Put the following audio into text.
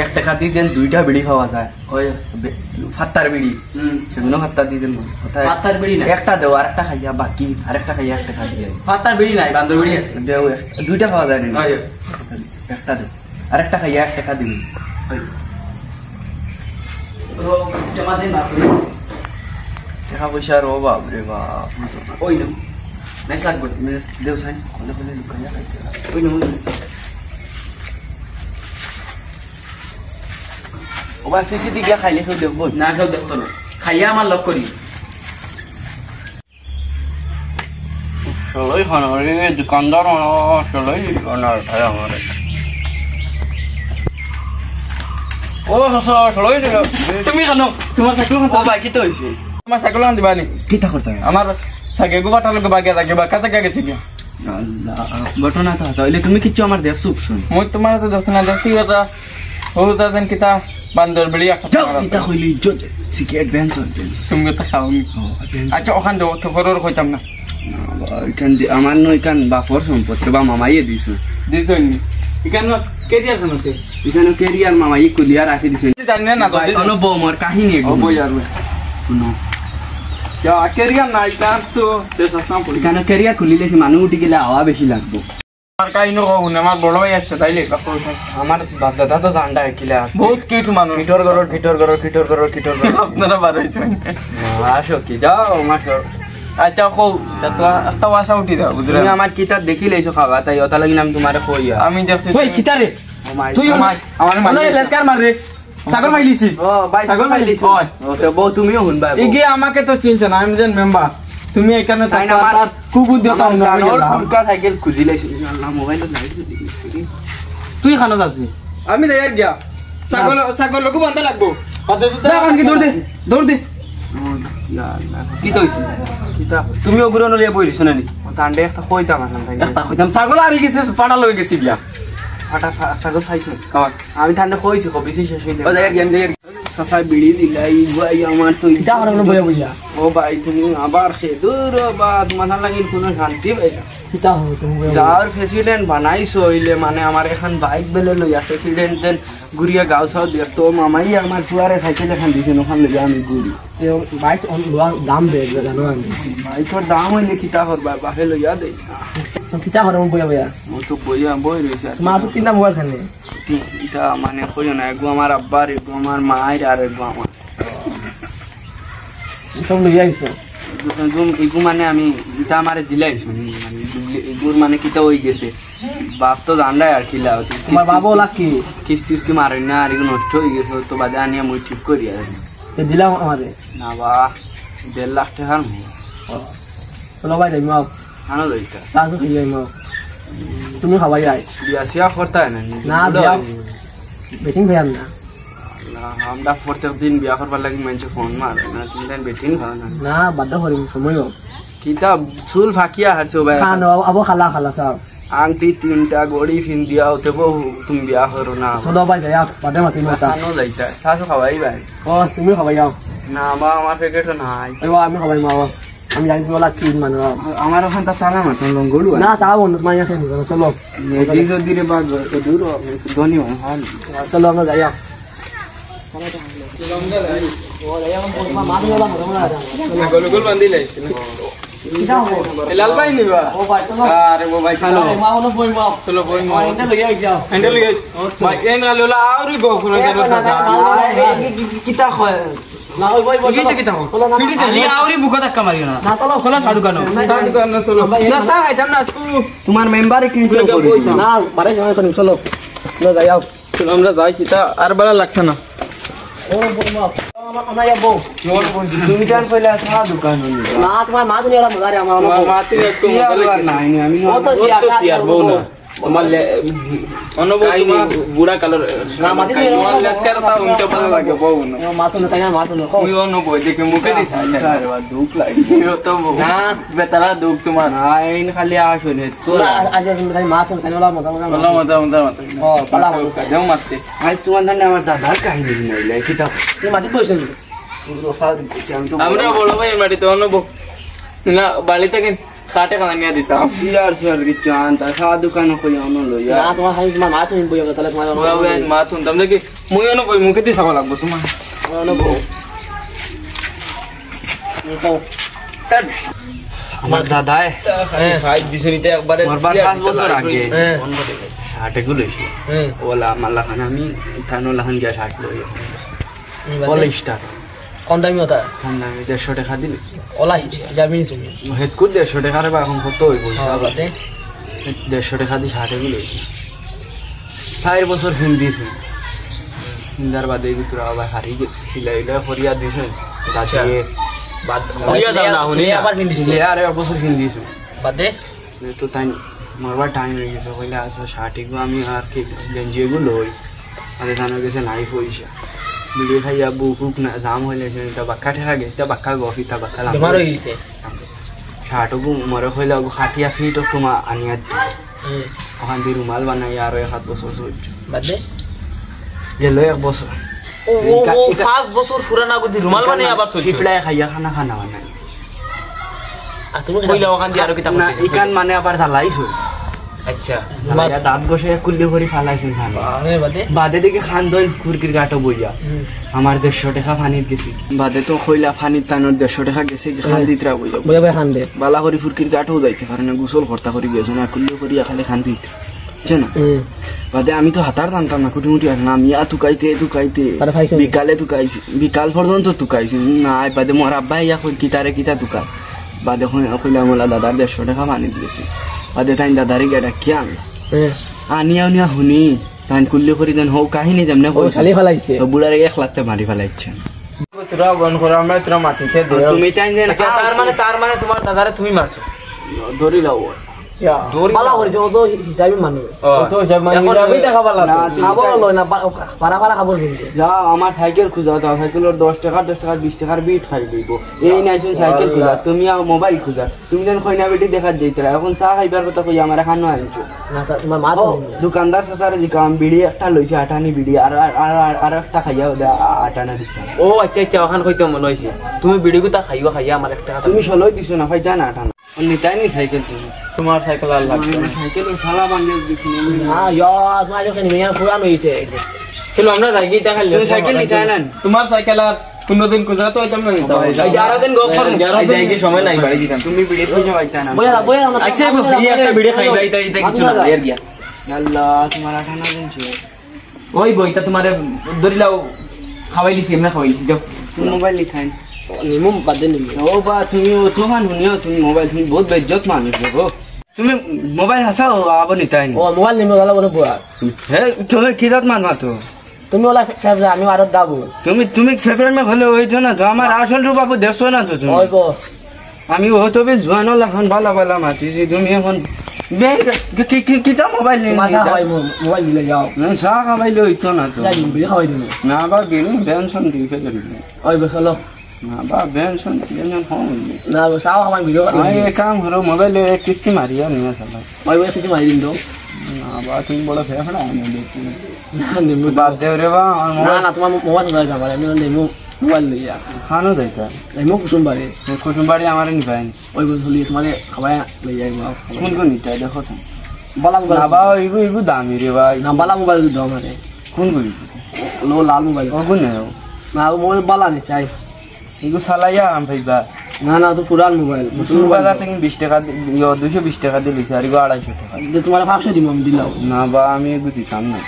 এক টাকা দিয়ে দেন 2টা বিড়ি খাওয়া যায় ওই ফাত্তার বিড়ি সেগুলো ফাত্তার দিয়ে দেন ফাত্তার বিড়ি না একটা দেও আর একটা খাইয়া বাকি আরেকটা খাইয়া 1 টাকা দিয়ে ফাত্তার বিড়ি নাই বান্দর বিড়ি আছে দেও 2টা খাওয়া যায় না একটা দেও আরেকটা খাইয়া 1 টাকা দিবি ও জমা দেন না টাকা পয়সার অভাব রে বাপ ওই না নাইস লাগবে দেও সাই বলে বলে লুকাইয়া খাইতে ওই না ও ভাই ফিসি দিকে খাইলে কেউ দেখবো না কেউ দেখতো না খাইয়া আমার লক করি সবাই খানা দোকানদার সবাই অনার ভাই আমার ও সবাই তুমি কেন তোমার সাইকেল ও ভাই কি তো হয়েছে তোমার সাইকেল আন দিবা নি কিটা করতে হবে আমার সাইকেল গোবাটা লোক বাগিয়া লাগে বা কাছে গেছে কি আল্লাহ ঘটনা তো তাহলে তুমি কিচ্ছু আমার দেখ সুপ শুন মই তোমার তো দেখছ না দেখছি কথা হউতা দেন কিতা বান্দর বিড়ি একটা এটা হইলি জোট সিগারেট ব্যান চলতে তুমি তো খাওনি আচ্ছা ওখান দেবো তো ফরর কইতাম না এখান আমার নয় কান বাপর সম্পত্তি বা মামাইয়ে দিছ দিছনি এখানে কেরিয়ার খানতে এখানে কেরিয়ার মামাই কুলিয়া রাখি দিছ জানি না তো কোনো বৌমার কাহিনী ও বই আর শুনো যা কেরিয়ার নাই কার তো দেশাম পড়ি এখানে কেরিয়ার খুলিলে কি মানুষ উঠে গেলে হাওয়া বেশি লাগবে আর কাহিনী কহুন আমার বড় ভাই আসছে তাইলে কাকু আমার বাপ দাদা তো জানটা কিলা বহুত কিট মানুষ কিটোর গরর আপনারা বার হইছেন আসো কি যাও মাসো আচ্ছা কও একটা বাসা উঠি দাও বুঝলে তুমি আমার কিতাব দেখিলেছো খাওয়া তাই ওটা লাগিন আমি তোমারে কইয়া আমি দেখছি ওই কিতারে তুই আমার লেসকার মার রে ছাগল মাইলিছি ও ভাই ছাগল মাইলিছি ওকে বউ তুমিও হুনবা এগে আমাকে তো চিনছ না আমি যেন মেম্বার তুমি এখানে তাই না তার খুব উদ্যতা অন্য ফুলকা সাইকেল খুঁজিলেছি আল্লাহ মোবাইলত লাইট তুই খানো যাচ্ছি আমি যাই গিয়া ছাগল ছাগল লোক বান্ধা লাগবো দৌড় দে কি তো হইছে তুমি ওগুলো নলিয়া বইরিছ নানি তান্ডে একটা কইতাম আসলাম তাই একটা কইতাম ছাগল আরি গেছে পাড়া লগে গেছি গিয়া ফাটা ছাগল খাইছো আমি তান্ডে কইছি বেশি শেষ হইছে ও যাই গেম যাই সাসা বিড়ি দিলাই ভাই আমার তো ইটা হরনো বইয়া বইয়া ও ভাই তুমি আবার খেদুর বাদ মাথা লাগিল কোনো শান্তি পাইলা ইটা হো তুমি যার প্রেসিডেন্ট বানাইছো হইলে মানে আমার এখন বাইক বেলে লইয়া প্রেসিডেন্ট দেন ঘুরিয়া গাঁও সাও দেখতো মামাই আমার ফুয়ারে সাইকেল এখন দিছে ওখান লইয়া আমি ঘুরি বাইক দাম বেড়ে জানো আমি বাইকের দাম হইলে কিতা করবা বাহে লইয়া দেই কিটা হরনো বইয়া বইয়া ও তো বইয়া বই রয়েছে মা তো তিনটা মোবাইল খেলে এটা মানে কইও না একগো আমার আব্বার একগো আমার মায়ের আর একগো আমার সব লইয়া আইছো এগু মানে আমি এটা আমার দিলাইছো মানে এগুর মানে কিতা হয়ে গেছে বাপ তো জানলাই আর কিলা তোমার বাবা লাকি কিস্তি মারে না আর এগুলো নষ্ট হয়ে গেছে তো বাজে আনিয়া মুই ঠিক করি আর দিলাম আমাদের না বা 1.5 লাখ টাকার চলো ভাই যাই মাও আনো যাইতা রাজু খাই মাও তুমি খাওয়াই আই বিয়া সিয়া করতে হয় না না বিয়া বেটিং ভাই না আমরা প্রত্যেক দিন বিয়া করবার লাগি মানুষ ফোন মার না তুমি দেন বেটিং খাও না না বাধ্য করিম সময় কিতা চুল ফাঁকিয়া হারছো ভাই খানো আবো খালা খালা সব আংটি 3টা গড়ি ফিন দিয়া হতে বহু তুমি বিয়া করো না চলো ভাই যাই বাদে মাতি মাতা আনো যাইতা শাশু খাওয়াই ভাই ও তুমি খাওয়াই যাও না বা আমার প্যাকেটও নাই আমি খাওয়াই মাও আমি জানি তোমার কি মানুষ আমার ওখান তা চালা মাত্র লঙ্গলু না তাও বন্ধু মানে আছে চলো দিগো দিরে বাগ তো দূর ধনী হয় হাল চলো আমরা যাই গলগল বান্ধিলে লাল ভাই নিবা আরে ও ভাই খালো চলো বই মা হ্যান্ডেল গেই ভাই এ না ললা আউরি গো কোন কিতা হয় না ওই ভাই কিতা কিতা ফিডি দে আউরি বুকা ধাক্কা মারিও না চলো চলো সাধু কানো চলো না সা আইতাম না তোমার মেম্বারে কি করি না পারে চলো না যাই চলো আমরা যাই কিতা আর বলা লাগছে না ও বলমা আমরা যাবো তুমি কেন কইলা সা দোকান না তোমার মা তুমি মজারে আমার মাতি আজকে মোবাইল নাই আমি তো সিয়ার বউ না তোমার অনুভব তোমার বুড়া কালার না মাতি তোমার লেখার তা উনটা ভালো লাগে বউ না মা তো না তাই মা তো না তুই অনুভব দেখে মুখে দিছ আরে বাবা দুঃখ লাগে তো না বেতারা দুঃখ তোমার আইন খালি আসলে তো আজ তাই মা তো তাই ওলা মজা মজা ও পালা যাও মারতে আজ তোমার জানে আমার দাদার কাহিনী নাইলে কিতা তুমি মাটি কইছেন আমরা বড় ভাই মাটি তো অনুভব না বাড়ি থেকে 60 টাকা নিয়ে দিতাম সিয়ার কিছু আনতা সারা দোকানে কই আনো লইয়া না তোমার খালি তোমার মাছ নিন বইয়া তাহলে তোমার মা শুনতাম দেখি মই এনো কই মুখে দিয়ে চাব লাগবো তোমার আমার দাদাই খাই দিছনিতে একবারে মরবার 5 বছর আগে হাটে গুলোইছি ওলা মাল্লা খান আমি থানো লাহান গিয়া শার্ট লই ওলা স্টার কোন দামি হতা কোন দামি 150 টাকা দিলে ওলা যাবি তুমি হেড কর 150 টাকা রে বা এখন কত হইব বাদে 150 টাকা দিয়ে শার্টে গুলোইছি 4 বছর হিন্দিছি হিন্দার বাদে ভিতর আবার হারিয়ে গেছে সিলাইটা ফরিয়া দিছেন তাতে বাদ হইয়া যাও না হুনি আবার পিন্দি দিলে আর এক বছর হিন্দিছি বাদে তো তাই মারবার টাইম হয়ে গেছে কইলে আচ্ছা শার্টিগুলো আমি আর কি গেঞ্জিগুলো লই আরে জানা গেছে নাই পয়সা ভিডিও খাইয়া বুক না জাম হইলে এটা বাক্কা ঠেকা গেছে এটা বাক্কা গফিতা বাক্কা লাগ বেমার হয়ে গেছে শার্টগু মরে হইলে খাটিয়া ফিট তোমা আনিয়া ওখান দিয়ে রুমাল বানাই আর 1 বছর চলছে বাদে গেল 1 বছর ও 5 বছর পুরানা গদি রুমাল বানাই আবার চলছে টিপলাই খাইয়া খানা বানাই আর তুমি কইলা ওখান দিয়ে আর কিতা না ইকান মানে আবার ঢালাইছো আচ্ছা দাঁত বসে কুল্লি করে ফালাইছেন খান বাদে বাদে দিকে খান দই কুরকির গাটো বইয়া আমার 150 টাকা ফানিত গেছি বাদে তো কইলা ফানিত তানোর 150 টাকা গেছে খান দিতরা বইয়া বইয়া ভাই খান দে বালা করে ফুরকির গাটো যাইতে পারে না গোসল করতা করে গেছে না কুল্লি করে খালি খান দিত জানা বাদে আমি তো হাতার জানতাম না কুটিমুটি আর না মিয়া তুকাইতে বিকালে তুকাইছি বিকাল পর্যন্ত তুকাইছি না বাদে মোর আব্বা ইয়া কই কিতা তুকা বাদে কইলা মোলা দাদার 150 টাকা ফানিত গেছে বাদে তাই দাদারি গাড়া কি আনিয়া শুনি তাই কুল্লি করে দেন হোক কাহিনী যেমন খালি ফেলাইছে বুড়ারে 1 লাখ টাকা মারি ফেলাইছে তোরা বন করে আমরা তোরা মাটিতে তুমি তাই দেন তার মানে তোমার দাদারে তুমি মারছো ধরি লাও পালা করেছে ও তো হিসাবে মানুষ তো হিসাব মানে যাবেই টাকা পালা খাবো লয় না পারা খাবো কিন্তু যা আমার সাইকেল খুঁজা দাও সাইকেলের 10 টাকা 20 টাকার বিট খাই দিব এই নাইছেন সাইকেল খুঁজা তুমি মোবাইল খুঁজা তুমি যেন কইনা বেটি দেখা যাইতরা এখন চা খাইবার কথা কই আমার খানো আনছো না তোমার মা দোকানদার সাথে দিকাম বিড়ি একটা লইছে আটানি বিড়ি আর একটা খাইয়া আটানা দিতাম ও আচ্ছা ওখান কইতে মনে হইছে তুমি বিড়ি গুতা খাইয়া আমার একটা তুমি সলই দিছো না ভাই জানা আটানা নিতাই নি সাইকেল তুমি তোমার সাইকেল আর লাগবে সাইকেল শালা বাঙ্গে দিছি না তোমার যখন নিয়ে পুরান হইছে চলো আমরা রাগি দেখাইলে তুমি সাইকেল নিতাই না তোমার সাইকেল আর 15 দিন কোজা তো আইতাম না এই যে আরো দিন গো করুন যাই কি সময় নাই বাড়ি দিতাম তুমি বিড়ি খুঁজে পাইতা না বইয়া আচ্ছা এই একটা বিড়ি খাই যাইতা এটা কিছু না এর গিয়া আল্লাহ তোমার আটানা দিনছো ওই বইটা তোমারে দরিলাও খাওয়াইলিছি এমনি খাওয়াইলিছি যাও তুমি মোবাইল লিখাই নিমু বাদে নিমু ও বা তুমি তো মান শুনিও তুমি মোবাইল তুমি বহুত বেজ্জত মানুষ গো তুমি মোবাইল হাসাও আবো নিতাই ও মোবাইল নিমু গালা বলে বুয়া হে তুমি কি জাত মানবা তো তুমি ওলা ফেভরা আমি আরো দাবো তুমি ফেভারিট মে ভালো হইছো না তো আমার আসল রূপ বাবু দেখছো না তো তুমি ওই গো আমি ও তো বে জোয়ানো লাখন ভালা মাতিছি তুমি এখন বে কিটা মোবাইল নিয়ে মাথা হয় মোবাইল দিলে যাও না সা খাবাইলে হইতো না তো যাই বিড়ি খাওয়াই দিমু না বা বিড়ি বেনশন দি ফেলে ওই গো চলো না বা বেনশন দিলেন হন না চাও আমার ভিডিও আই কাম হলো মোবাইলে কিস্তি মারিয়া নিয়ে চলা ওই কিছু মারি দিন তো না বা তুমি বড় ফেফড়া আমি দেখি নিমু বাদ দে রে বা না তোমার মোবাইল নাই আমার আমি নিমু মোবাইল লইয়া খানো যাইতা নিমু কুসুম বাড়ি কুসুম বাড়ি আমার নিবাই ওই গো হলি তোমারে খাওয়াই লই যাই মা কোন কোন নিটা দেখো তো বালা মোবাইল না বা ইগু দামি রে ভাই না বালা মোবাইল দাও মানে কোন গুলি লো লাল মোবাইল কোন নেও না মোবাইল বালা নি চাই ইগু সালাইয়া আম ভাইবা না তো পুরান মোবাইল তুমি বাজার থেকে 20 টাকা 220 টাকা দিলিস আর ইগু 250 টাকা তোমার 500 দিমু আমি দিলাম না বা আমি এগু দিতাম না